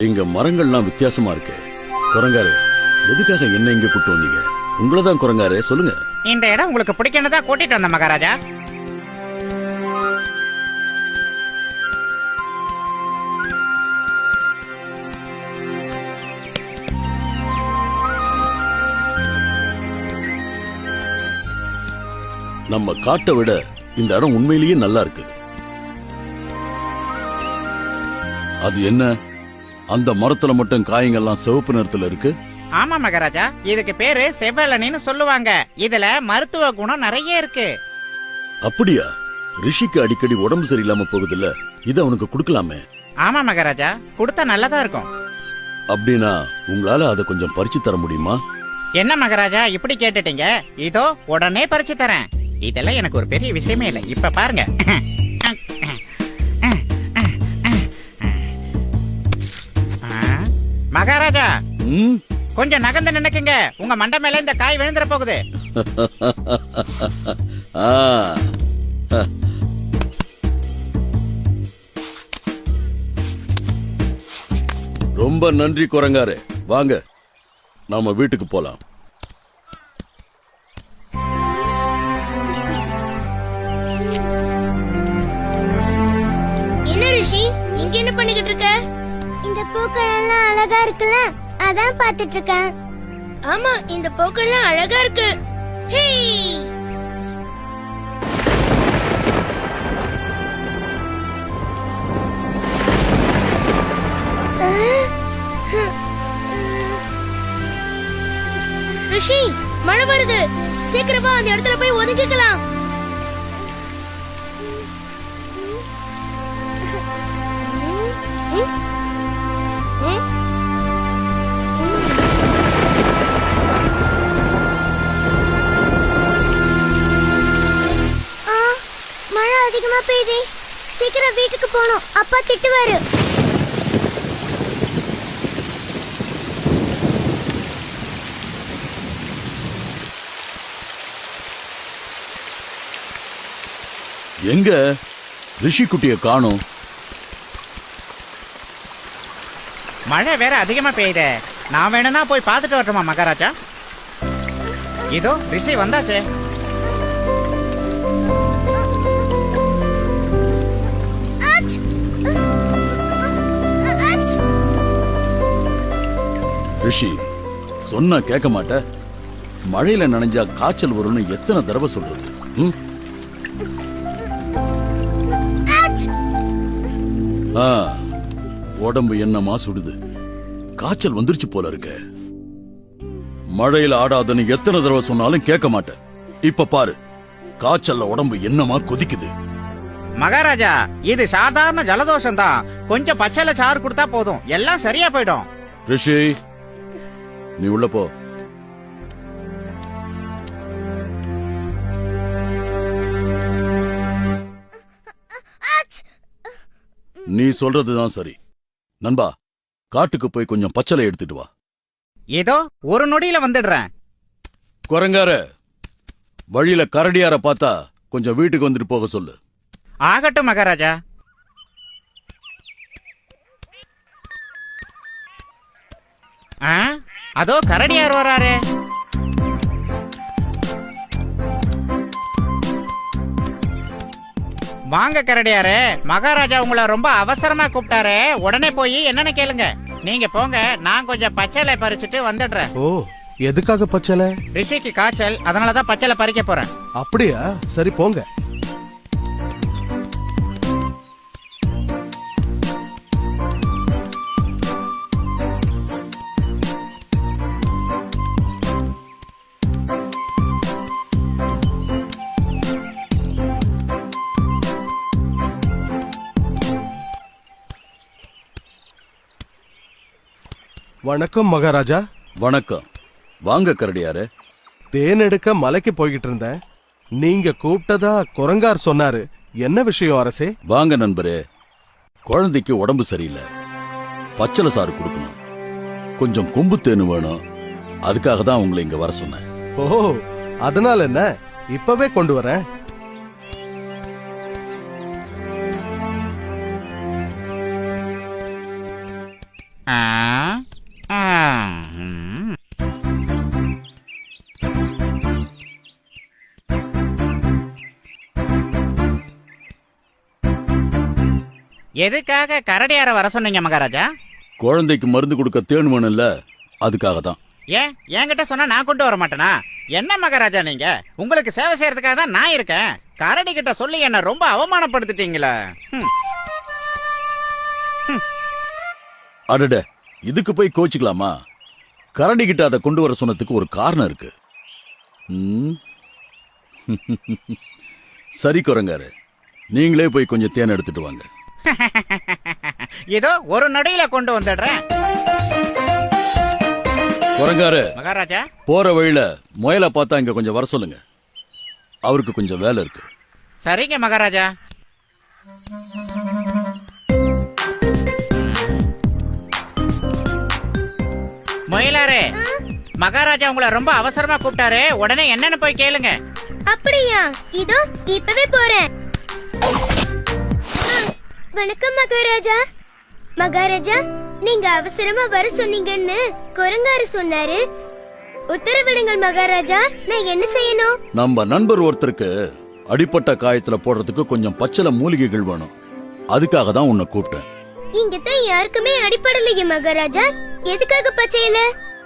இங்க மரங்கள்லாம் வித்தியாசமா இருக்கு. குரங்காரு, எதுக்காக என்ன இங்க கூட்டு வந்தீங்க? உங்களதான் குரங்காரு, சொல்லுங்க. இந்த இடம் உங்களுக்கு பிடிக்கணும் தான் கூட்டிட்டு வந்த மகாராஜா. நம்ம காட்டை விட இந்த இடம் உண்மையிலேயே நல்லா இருக்கு. அது என்ன, அந்த மரத்துல மட்டும் காய்கள்லாம் சிவப்பு நிறத்துல இருக்கு? ஆமா மகாராஜா, இதுக்கு பேரு செவ்வலனின்னு சொல்லுவாங்க. இதுல மருத்துவ குணம் நிறைய இருக்கு. அப்படியா? ரிஷிக்கு அடிக்கடி உடம்பு சரியில்லாம போகுதுல்ல, இத அவனுக்கு கொடுக்கலாமே. ஆமா மகாராஜா, கொடுத்தா நல்லதா இருக்கும். அப்படின்னா உங்களால அதை கொஞ்சம் பறிச்சு தர முடியுமா? என்ன மகாராஜா இப்படி கேட்டுட்டீங்க? இதோ உடனே பறிச்சு தரேன். இதெல்லாம் எனக்கு ஒரு பெரிய விஷயமே இல்லை. இப்ப பாருங்க. மகாராஜா, கொஞ்சம் நகர்ந்து நினைக்குங்க, உங்க மண்டை மேல இந்த காய் விழுந்துற போகுது. ரொம்ப நன்றி குரங்காரு. வாங்க நாம வீட்டுக்கு போலாம். என்ன ரிஷி, இங்க என்ன பண்ணிக்கிட்டு இருக்க? இந்த பூக்கள் எல்லாம் அழகா இருக்குல்ல, அதான் பாத்துட்டு இருக்கேன். ஆமா, இந்த பூக்கள் எல்லாம் அழகா இருக்கு. ஹே, ரிஷி, மழை வருது. சீக்கிரமா அந்த இடத்துல போய் ஒதுங்கிக்கலாம். மழை அதிகமா பெய்யுது. சீக்கிரம் வீட்டுக்கு போகணும், அப்பா திட்டுவாரு. எங்க ரிஷி குட்டிய காணோம்? மழை வேற அதிகமா பெய்யுதே. நான் வேணும்னா போய் பார்த்துட்டு வரட்டுமா மகாராஜா? இதோ ரிஷி வந்தாச்சே. ரிஷி, சொன்னா கேட்க மாட்ட. மழையில நனைஞ்சா காய்ச்சல் வரும்னு எத்தனை தடவை சொல்றது? உடம்பு என்னமா சுடுது. காய்ச்சல் வந்துருச்சு போல இருக்க. மழையில ஆடாதன்னு எத்தனை தடவை சொன்னாலும் கேட்க மாட்டேன். இப்ப பாரு, காய்ச்சல்ல உடம்பு என்னமா கொதிக்குது. மகாராஜா, இது சாதாரண ஜலதோஷம் தான். கொஞ்சம் பச்சைல சாறு கொடுத்தா போதும், எல்லாம் சரியா போயிடும். ரிஷி, நீ உள்ள போ. நீ சொல்றதுதான் சரி. நண்பா, காட்டுக்கு போய் கொஞ்சம் பச்சளை எடுத்துட்டு வா. ஏதோ ஒரு நொடியில வந்துடுறேன். குரங்கார, வழியில கரடியார பார்த்தா கொஞ்சம் வீட்டுக்கு வந்துட்டு போக சொல்லு. ஆகட்டும் மகாராஜா. அதோ கரடியார் வராரே. வாங்க கரடியாரே, மகாராஜா உங்களை ரொம்ப அவசரமா கூப்பிட்டாரு. உடனே போய் என்னன்னு கேளுங்க. நீங்க போங்க, நான் கொஞ்சம் பச்சளை பறிச்சுட்டு வந்துடுறேன். ஓ, எதுக்காக பச்சளை? ரிஷிக்கு காய்ச்சல், அதனாலதான் பச்சளை பறிக்க போறேன். அப்படியா? சரி போங்க. வணக்கம் மகாராஜா. வணக்கம். வாங்க கரடியாரே. தேன் எடுக்க மலைக்கு போய்கிட்டு இருந்தேன். நீங்க கூப்பிட்டதா குரங்கார் சொன்னாரு. என்ன விஷயம் அரசே? வாங்க நண்பரே. குழந்தைக்கு உடம்பு சரியில்லை, பச்சளை சாறு கொடுக்கணும். கொஞ்சம் கொம்பு தேனு வேணும். அதுக்காக தான் உங்களை இங்க வர சொன்னேன். ஓ, அதனால என்ன, இப்பவே கொண்டு வரேன். ஆ எதுக்காக கரடியார வர சொன்னீங்க மகாராஜா? குழந்தைக்கு மருந்து கொடுக்க தேன் வேணும்ல, அதுக்காக தான். ஏன் என்கிட்ட சொன்னா நான் கொண்டு வர மாட்டேனா? என்ன மகாராஜா நீங்க? உங்களுக்கு சேவை செய்யறதுக்காக தான் நான் இருக்கேன். கரடி கிட்ட சொல்லி என்ன ரொம்ப அவமானப்படுத்திட்டீங்களே. அடட, இதுக்கு போய் கோச்சிக்கலாமா? கரடி கிட்ட அதை கொண்டு வர சொன்னதுக்கு ஒரு காரணம் இருக்கு. ம். சரி குரங்காரு, நீங்களே போய் கொஞ்சம் தேன் எடுத்துட்டு வாங்க. இதோ ஒரு நடையில கொண்டு வந்துடுறேன். குரங்காரு, மகாராஜா போற வழியில முயலை பார்த்தா இங்க கொஞ்சம் வர சொல்லுங்க. அவருக்கு கொஞ்சம் வேலை இருக்கு. சரிங்க மகாராஜா. முயலாரே, மகாராஜா உங்களை ரொம்ப அவசரமா கூப்பிட்டாரு. உடனே என்னன்னு போய் கேளுங்க. அப்படியா? இதோ இப்பவே போறேன். வணக்கம் மகாராஜா. மகாராஜா, நீங்க அவசரமா வர சொன்னீங்கன்னு குரங்காரு சொன்னாரு. உத்தரவிடுங்கள் மகாராஜா, நான் என்ன செய்யணும்? நம்ம நண்பர் ஒருத்தருக்கு அடிப்பட்ட காயத்துல போடுறதுக்கு கொஞ்சம் பச்சளை மூலிகைகள் வேணும். அதுக்காக தான் உன்னை கூப்பிட்டேன். இங்க தான் யாருக்குமே அடிப்படலையே மகாராஜா. எதுக்காக பச்சையில?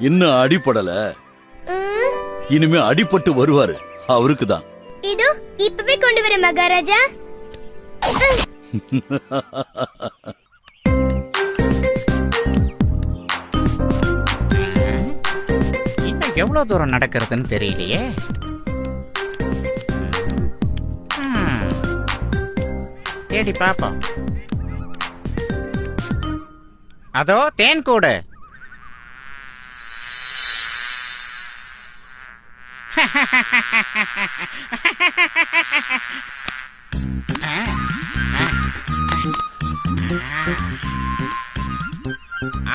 இன்னும் அடிப்படல, இனிமே அடிபட்டு வருவாரு, அவருக்கு தான். இதோ இப்பவே கொண்டு வர மகாராஜா. இன்னும் எவ்வளவு தூரம் நடக்கிறதுன்னு தெரியலையே. தேடி பாப்போம். அதோ தேன் கூடு.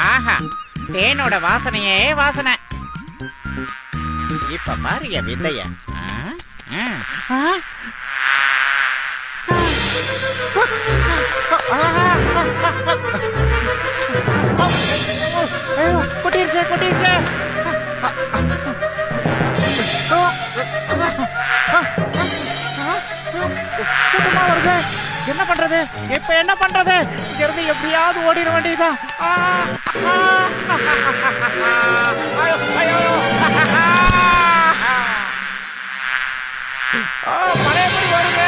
ஆஹா, தேனோட வாசனையே வாசனை. இப்ப பாரு என் வித்தைய. கொட்டிருச்சே கொட்டிருச்சே. கூட்டமா வருது. என்ன பண்றது? இப்ப என்ன பண்றது? இருந்து எப்படியாவது ஓடிட வேண்டியதுதான். பழையபடி வருங்க.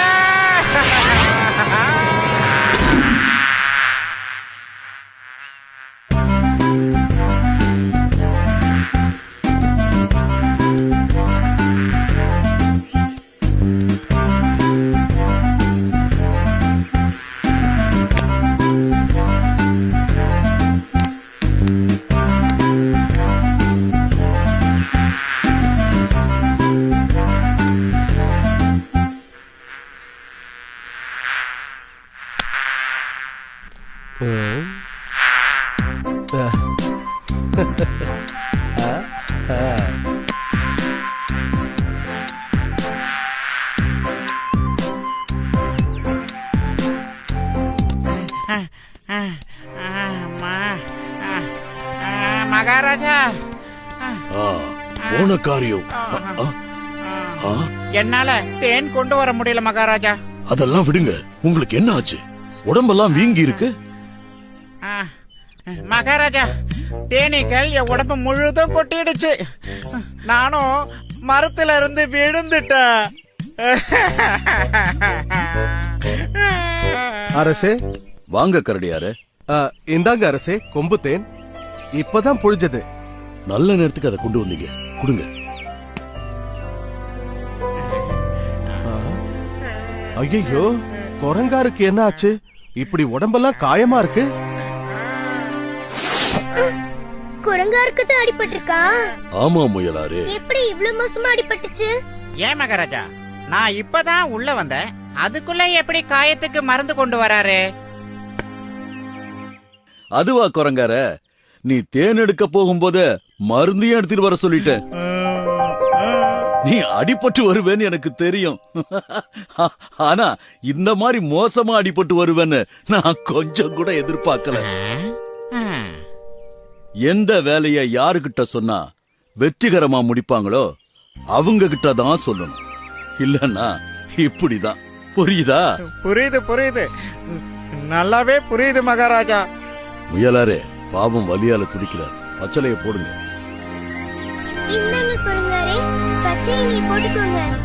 மகாராஜா, போன காரியம் என்னால தேன் கொண்டு வர முடியல மகாராஜா. அதெல்லாம் விடுங்க. உங்களுக்கு என்ன ஆச்சு? உடம்பெல்லாம் வீங்கி இருக்கு. மகாராஜா, தேனீக்கள் என் உடம்பு முழுதும் கொட்டிடுச்சு. நானும் மரத்துல இருந்து விழுந்துட்டேன். அரசே, வாங்க கரடியாரு. இந்தாங்க அரசே, கொம்பு தேன். இப்பதான் புழிஞ்சது. நல்ல நேரத்துக்கு அதை கொண்டு வந்தீங்க, கொடுங்க. ஐயோ, குரங்காருக்கு என்ன ஆச்சு? இப்படி உடம்பெல்லாம் காயமா இருக்கு. குரங்காருக்கு தான் அடிபட்டிருக்கா? ஆமா முயலாரு. எப்படி இவ்வளவு மோசமா அடிபட்டுச்சு? ஏன் மகாராஜா, நான் இப்பதான் உள்ள வந்தேன். அதுக்குள்ள எப்படி காயத்துக்கு மருந்து கொண்டு வராரு? அதுவா குரங்கார, நீ தேன் எடுக்க போகும்போது மருந்தையும் எடுத்துட்டு வர சொல்லிட்ட. நீ அடிபட்டு வருவேன்னு எனக்கு தெரியும். ஆனா இந்த மாதிரி மோசமா அடிபட்டு வருவேன்னு நான் கொஞ்சம் கூட எதிர்பார்க்கல. எந்த வேலைய யாருகிட்ட சொன்னா வெற்றிகரமா முடிப்பாங்களோ அவங்க கிட்ட தான் சொல்லணும். இல்லன்னா இப்படிதான். புரியுதா? புரியுது புரியுது. நல்லாவே புரியுது மகாராஜா. முயலாரே, பாவம் வலியால துடிக்கிறார். பச்சளைய போடுங்க. இந்தாங்க குரங்காரே, பச்சை இலையை போட்டுக்கோங்க.